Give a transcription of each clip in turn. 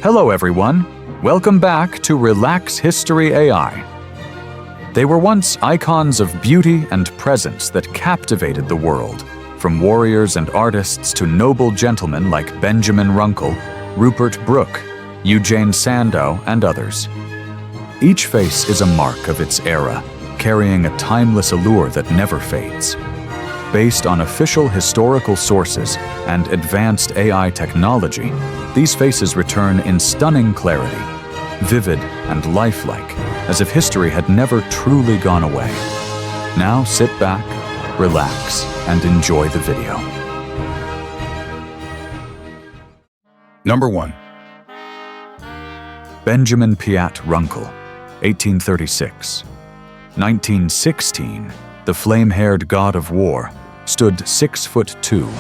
Hello everyone, welcome back to Relax History AI. They were once icons of beauty and presence that captivated the world, from warriors and artists to noble gentlemen like Benjamin Runkle, Rupert Brooke, Eugen Sandow, and others. Each face is a mark of its era, carrying a timeless allure that never fades. Based on official historical sources and advanced AI technology, these faces return in stunning clarity, vivid and lifelike, as if history had never truly gone away. Now sit back, relax, and enjoy the video. Number 1. Benjamin Fiatt Runkle, 1836. 1916, the flame-haired god of war, stood 6'2",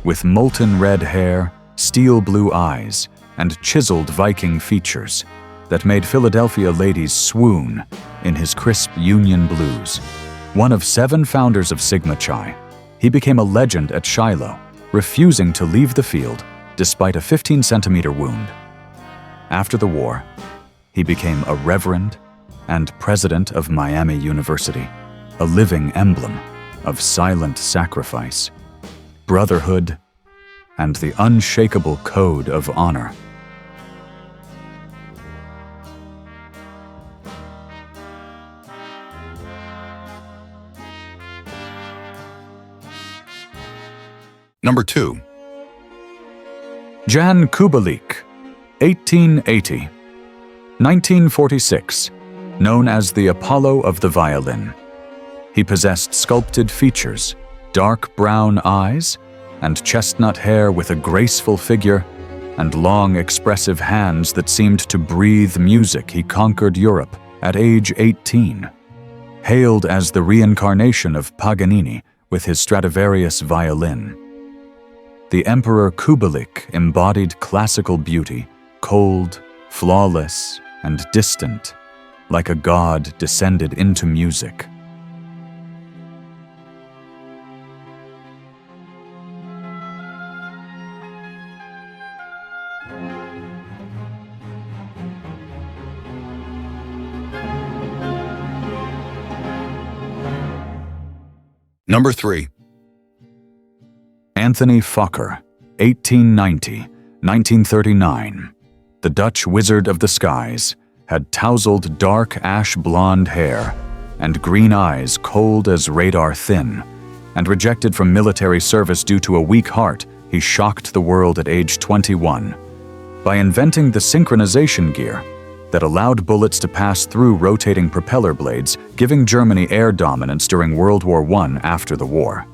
with molten red hair, steel blue eyes, and chiseled Viking features that made Philadelphia ladies swoon in his crisp Union blues. One of 7 founders of Sigma Chi, he became a legend at Shiloh, refusing to leave the field despite a 15-centimeter wound. After the war, he became a reverend and president of Miami University, a living emblem of silent sacrifice, brotherhood, and the unshakable code of honor. Number 2. Jan Kubelík, 1880. 1946, known as the Apollo of the violin. He possessed sculpted features, dark brown eyes, and chestnut hair with a graceful figure, and long, expressive hands that seemed to breathe music. He conquered Europe at age 18. Hailed as the reincarnation of Paganini with his Stradivarius violin. The Emperor Kubelík embodied classical beauty, cold, flawless, and distant, like a god descended into music. Number 3. Anthony Fokker, 1890-1939. The Dutch wizard of the skies, had tousled dark ash-blonde hair and green eyes cold as radar thin, and rejected from military service due to a weak heart, he shocked the world at age 21 by inventing the synchronization gear that allowed bullets to pass through rotating propeller blades, giving Germany air dominance during World War I after the war.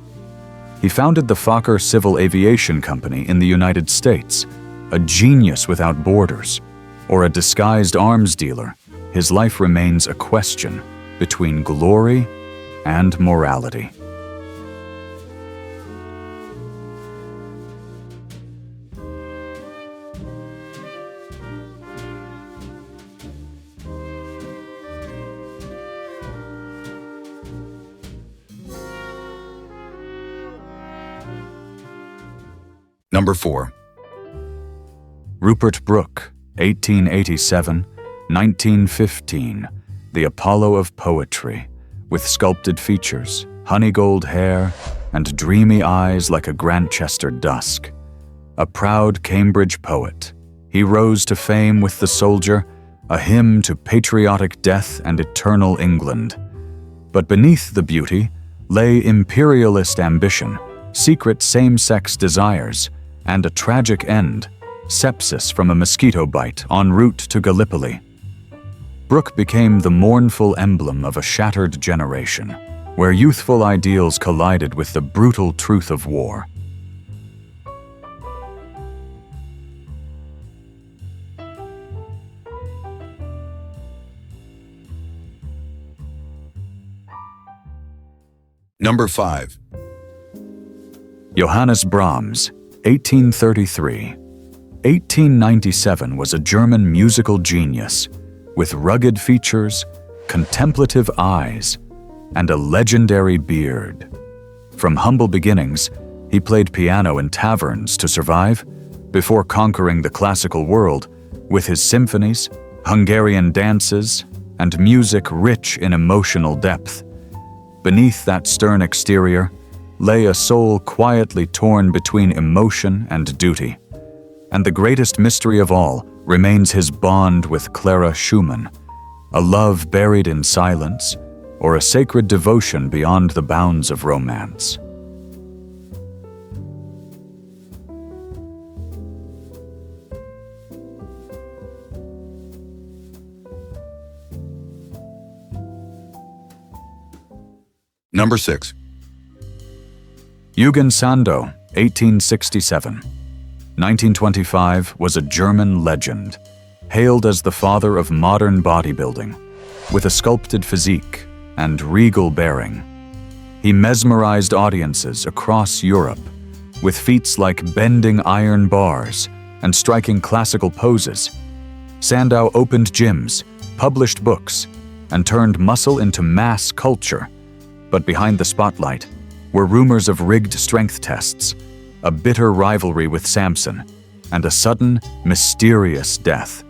He founded the Fokker Civil Aviation Company in the United States, a genius without borders, or a disguised arms dealer. His life remains a question between glory and morality. Number 4. Rupert Brooke, 1887-1915, the Apollo of poetry, with sculpted features, honey-gold hair, and dreamy eyes like a Grantchester dusk. A proud Cambridge poet, he rose to fame with The Soldier, a hymn to patriotic death and eternal England. But beneath the beauty lay imperialist ambition, secret same-sex desires, and a tragic end, sepsis from a mosquito bite en route to Gallipoli. Brooke became the mournful emblem of a shattered generation, where youthful ideals collided with the brutal truth of war. Number 5. Johannes Brahms, 1833. 1897 was a German musical genius with rugged features, contemplative eyes, and a legendary beard. From humble beginnings, he played piano in taverns to survive. Before conquering the classical world, with his symphonies, Hungarian dances, and music rich in emotional depth. Beneath that stern exterior lay a soul quietly torn between emotion and duty. And the greatest mystery of all remains his bond with Clara Schumann, a love buried in silence, or a sacred devotion beyond the bounds of romance. Number 6. Eugen Sandow, 1867. 1925 was a German legend, hailed as the father of modern bodybuilding, with a sculpted physique and regal bearing. He mesmerized audiences across Europe with feats like bending iron bars and striking classical poses. Sandow opened gyms, published books, and turned muscle into mass culture. But behind the spotlight were rumors of rigged strength tests, a bitter rivalry with Samson, and a sudden, mysterious death.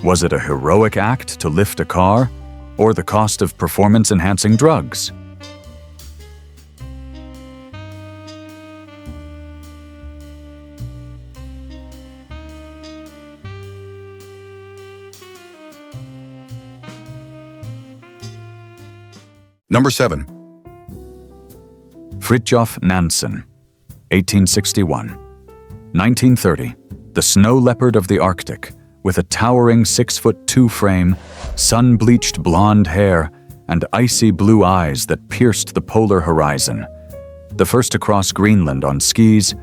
Was it a heroic act to lift a car, or the cost of performance-enhancing drugs? Number 7. Fridtjof Nansen, 1861. 1930, the snow leopard of the Arctic, with a towering 6'2" frame, sun-bleached blonde hair, and icy blue eyes that pierced the polar horizon. The first to cross Greenland on skis,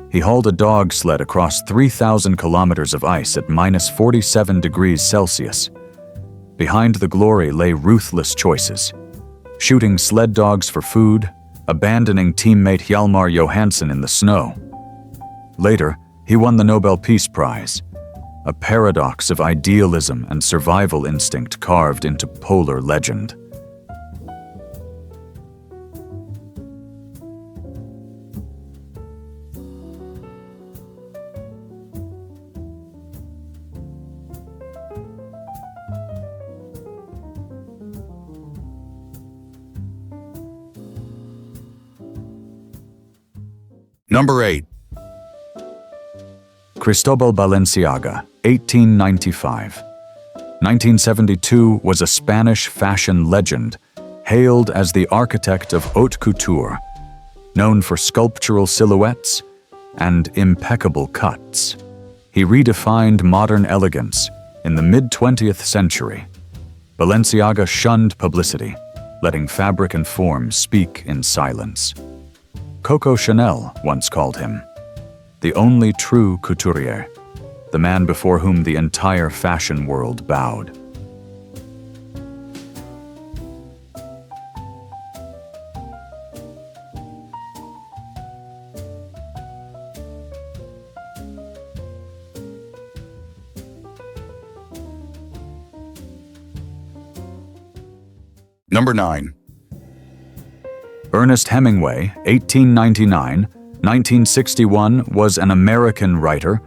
he hauled a dog sled across 3,000 kilometers of ice at -47 degrees Celsius. Behind the glory lay ruthless choices: shooting sled dogs for food, abandoning teammate Hjalmar Johansson in the snow. Later, he won the Nobel Peace Prize, a paradox of idealism and survival instinct carved into polar legend. Number 8. Cristóbal Balenciaga, 1895. 1972 was a Spanish fashion legend, hailed as the architect of haute couture, known for sculptural silhouettes and impeccable cuts. He redefined modern elegance in the mid-20th century. Balenciaga shunned publicity, letting fabric and form speak in silence. Coco Chanel once called him the only true couturier, the man before whom the entire fashion world bowed. Number 9. Ernest Hemingway, 1899-1961, was an American writer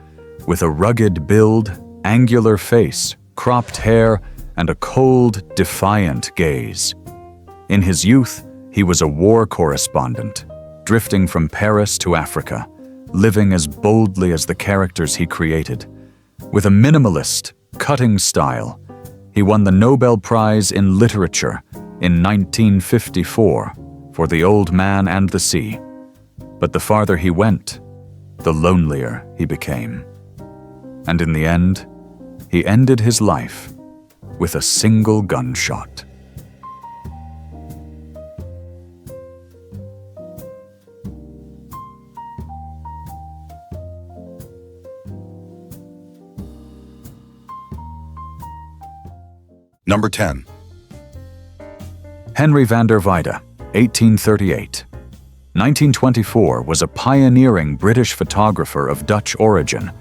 with a rugged build, angular face, cropped hair, and a cold, defiant gaze. In his youth, he was a war correspondent, drifting from Paris to Africa, living as boldly as the characters he created. With a minimalist, cutting style, he won the Nobel Prize in Literature in 1954 for The Old Man and the Sea. But the farther he went, the lonelier he became. And in the end, he ended his life with a single gunshot. Number 10. Henry van der Weyde, 1838. 1924 was a pioneering British photographer of Dutch origin,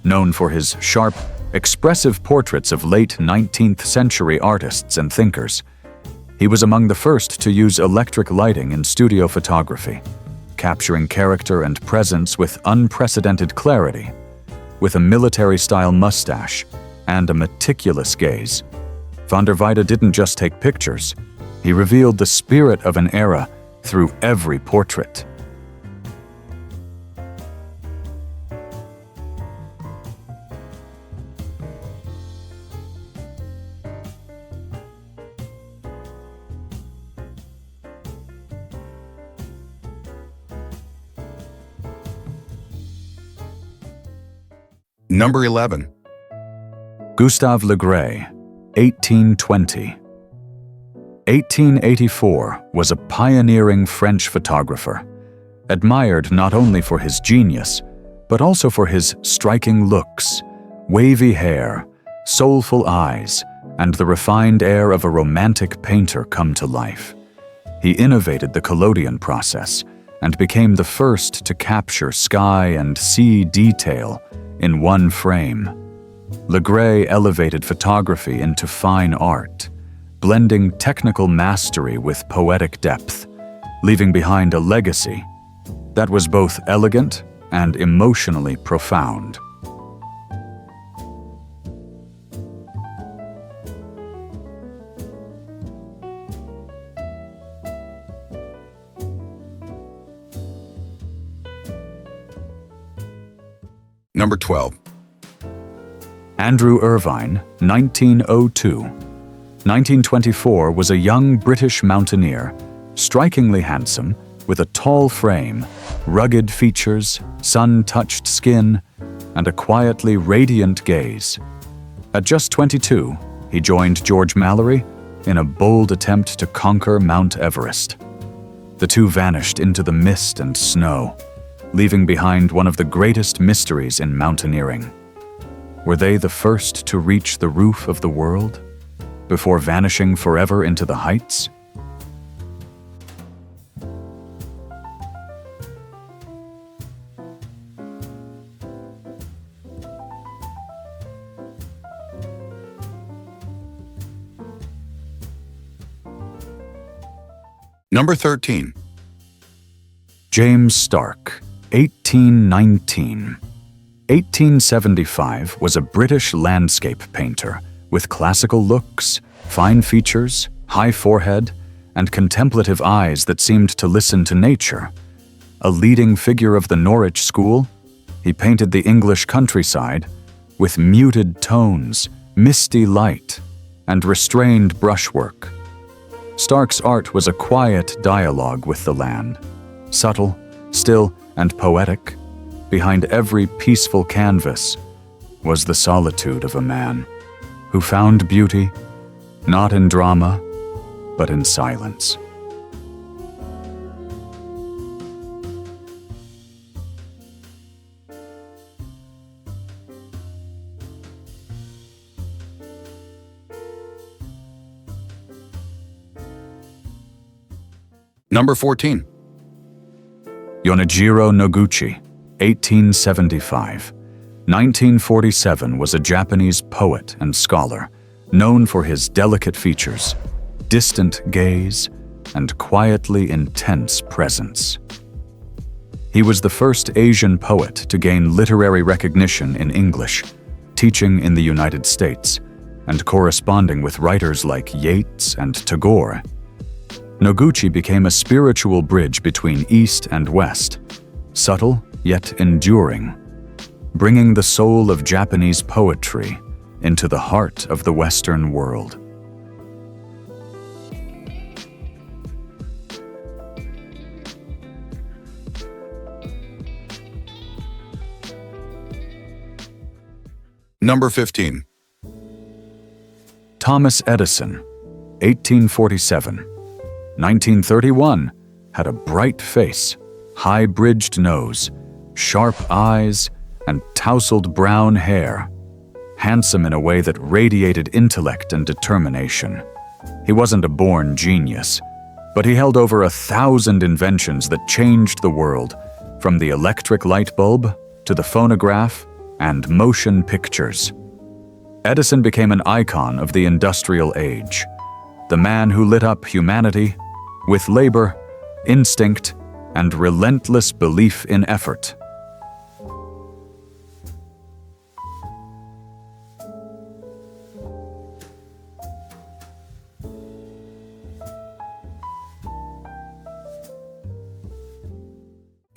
known for his sharp, expressive portraits of late 19th century artists and thinkers. He was among the first to use electric lighting in studio photography, capturing character and presence with unprecedented clarity. With a military-style mustache, and a meticulous gaze. Van der Weyde didn't just take pictures. He revealed the spirit of an era through every portrait. Number 11. Gustave Le Gray, 1820. 1884 was a pioneering French photographer, admired not only for his genius, but also for his striking looks, wavy hair, soulful eyes, and the refined air of a romantic painter come to life. He innovated the collodion process and became the first to capture sky and sea detail in one frame. Le Gray elevated photography into fine art, blending technical mastery with poetic depth, leaving behind a legacy that was both elegant and emotionally profound. Number 12. Andrew Irvine, 1902. 1924 was a young British mountaineer, strikingly handsome, with a tall frame, rugged features, sun-touched skin, and a quietly radiant gaze. At just 22, he joined George Mallory in a bold attempt to conquer Mount Everest. The two vanished into the mist and snow, leaving behind one of the greatest mysteries in mountaineering. Were they the first to reach the roof of the world, before vanishing forever into the heights? Number 13. James Stark, 1819. 1875 was a British landscape painter with classical looks, fine features, high forehead, and contemplative eyes that seemed to listen to nature. A leading figure of the Norwich school, he painted the English countryside with muted tones, misty light, and restrained brushwork. Stark's art was a quiet dialogue with the land, subtle, still, and poetic. Behind every peaceful canvas was the solitude of a man who found beauty not in drama, but in silence. Number 14. Yonejiro Noguchi, 1875. 1947 was a Japanese poet and scholar, known for his delicate features, distant gaze, and quietly intense presence. He was the first Asian poet to gain literary recognition in English, teaching in the United States, and corresponding with writers like Yeats and Tagore. Noguchi became a spiritual bridge between East and West, subtle yet enduring, bringing the soul of Japanese poetry into the heart of the Western world. Number 15. Thomas Edison, 1847. 1931, had a bright face, high-bridged nose, sharp eyes, and tousled brown hair. Handsome in a way that radiated intellect and determination. He wasn't a born genius, but he held over 1,000 inventions that changed the world, from the electric light bulb to the phonograph and motion pictures. Edison became an icon of the industrial age, the man who lit up humanity with labor, instinct, and relentless belief in effort.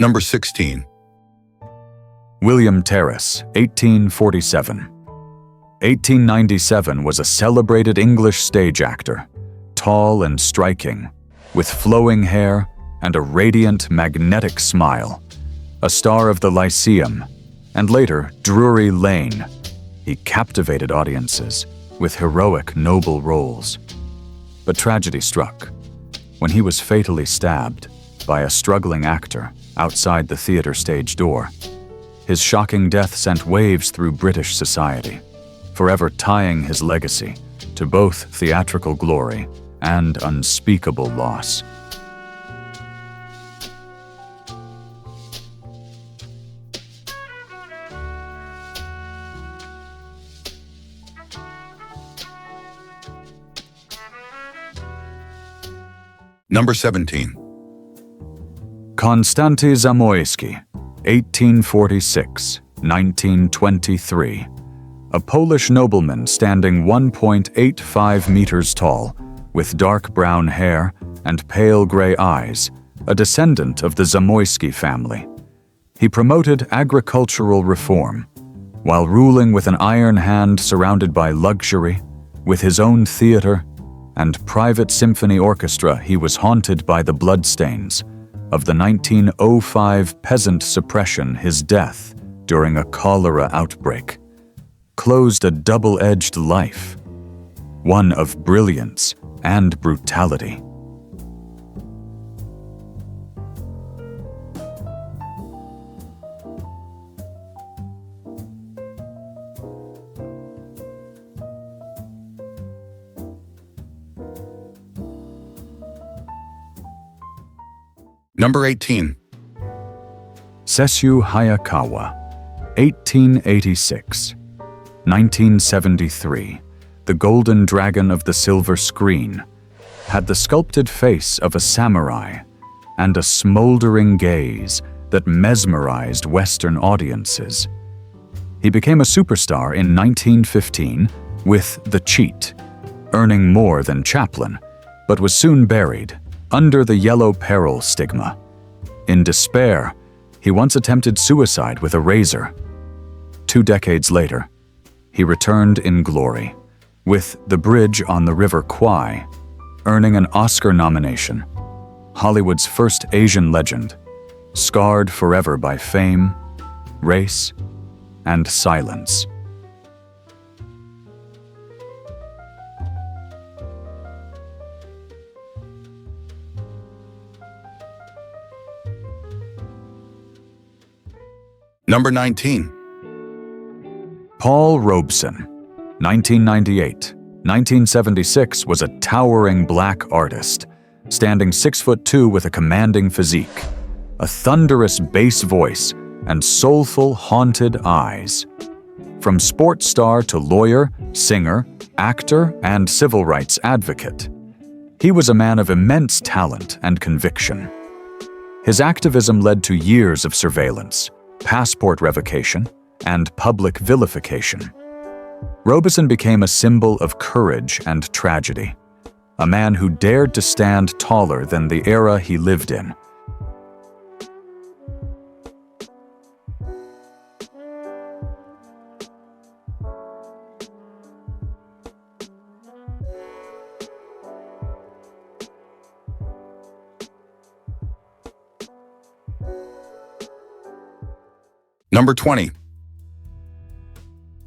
Number 16. William Terriss, 1847. 1897 was a celebrated English stage actor, tall and striking, with flowing hair and a radiant, magnetic smile. A star of the Lyceum, and later Drury Lane, he captivated audiences with heroic, noble roles. But tragedy struck when he was fatally stabbed by a struggling actor outside the theater stage door. His shocking death sent waves through British society, forever tying his legacy to both theatrical glory and unspeakable loss. Number 17. Konstanty Zamoyski, 1846-1923. A Polish nobleman standing 1.85 meters tall, with dark brown hair and pale gray eyes, a descendant of the Zamoyski family. He promoted agricultural reform, while ruling with an iron hand surrounded by luxury, with his own theater and private symphony orchestra. He was haunted by the bloodstains of the 1905 peasant suppression. His death during a cholera outbreak closed a double-edged life, one of brilliance and brutality. Number 18. Sessue Hayakawa, 1886-1973. The golden dragon of the silver screen had the sculpted face of a samurai and a smoldering gaze that mesmerized Western audiences. He became a superstar in 1915 with The Cheat, earning more than Chaplin, but was soon buried under the yellow peril stigma. In despair, he once attempted suicide with a razor. 2 decades later, he returned in glory, with The Bridge on the River Kwai, earning an Oscar nomination. Hollywood's first Asian legend, scarred forever by fame, race, and silence. Number 19. Paul Robeson, 1998-1976, was a towering black artist, standing 6'2" with a commanding physique, a thunderous bass voice, and soulful, haunted eyes. From sports star to lawyer, singer, actor, and civil rights advocate, he was a man of immense talent and conviction. His activism led to years of surveillance, passport revocation, and public vilification. Robeson became a symbol of courage and tragedy, a man who dared to stand taller than the era he lived in. Number 20.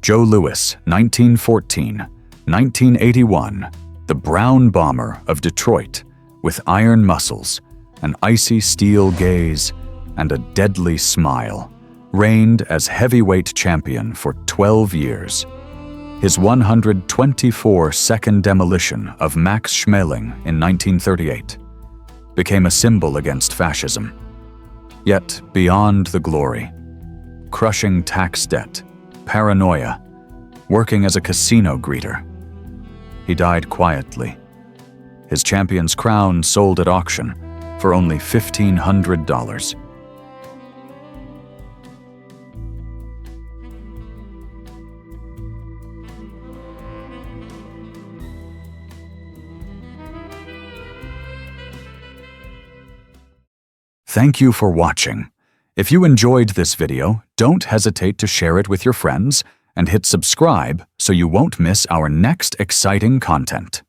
Joe Louis, 1914-1981, the brown bomber of Detroit, with iron muscles, an icy steel gaze, and a deadly smile, reigned as heavyweight champion for 12 years. His 124-second demolition of Max Schmeling in 1938 became a symbol against fascism. Yet beyond the glory, crushing tax debt, paranoia, working as a casino greeter, he died quietly. His champion's crown sold at auction for only $1,500. Thank you for watching. If you enjoyed this video, don't hesitate to share it with your friends and hit subscribe so you won't miss our next exciting content.